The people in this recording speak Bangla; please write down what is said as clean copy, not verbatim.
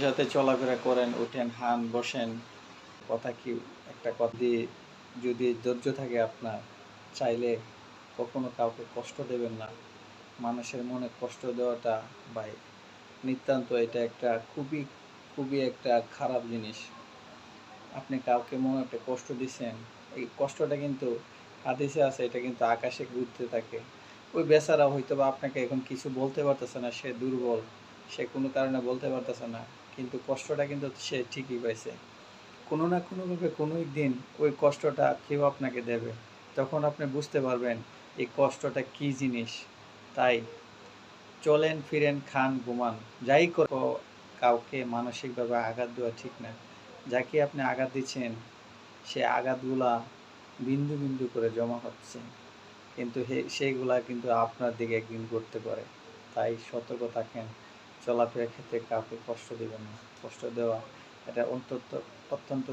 মানুষের সাথে চলাফেরা করেন, ওঠেন, খান, বসেন, কথা কি একটা কথা দিয়ে যদি ধৈর্য থাকে আপনার, চাইলে কখনো কাউকে কষ্ট দেবেন না। মানুষের মনে কষ্ট দেওয়াটা ভাই নিতান্ত এটা একটা খুবই একটা খারাপ জিনিস। আপনি কাউকে মনে একটা কষ্ট দিছেন, এই কষ্টটা কিন্তু হাদিসে আছে, এটা কিন্তু আকাশে ঘুরতে থাকে। ওই বেচারা হয়তো বা আপনাকে এখন কিছু বলতে পারতেছে না, সে দুর্বল, সে কোনো কারণে বলতে পারতেছে না, কিন্তু কষ্টটা কিন্তু সে ঠিকই পাইছে। কোনো না কোনোভাবে কোনো একদিন ওই কষ্টটা কেউ আপনাকে দেবে, তখন আপনি বুঝতে পারবেন এই কষ্টটা কী জিনিস। তাই চলেন, ফিরেন, খান, ঘুমান, যাই করো, কাউকে মানসিকভাবে আঘাত দেওয়া ঠিক না। যাকে আপনি আঘাত দিচ্ছেন, সে আঘাতগুলা বিন্দু বিন্দু করে জমা হচ্ছে, কিন্তু সেইগুলা কিন্তু আপনার দিকে একদিন করতে পারে। তাই সতর্ক থাকেন, চলাফেরার ক্ষেত্রে কাউকে কষ্ট দেবেন না। কষ্ট দেওয়া এটা অত্যন্ত